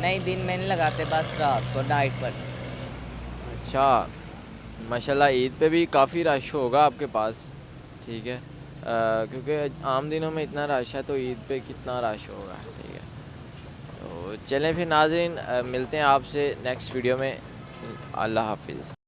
नहीं, दिन में नहीं लगाते, बस रात को नाइट पर। अच्छा, माशाल्लाह ईद पे भी काफ़ी रश होगा आपके पास, ठीक है, क्योंकि आम दिनों में इतना रश है तो ईद पे कितना रश होगा, ठीक है। तो चलें फिर नाज़रीन, मिलते हैं आपसे नेक्स्ट वीडियो में। अल्लाह हाफिज़।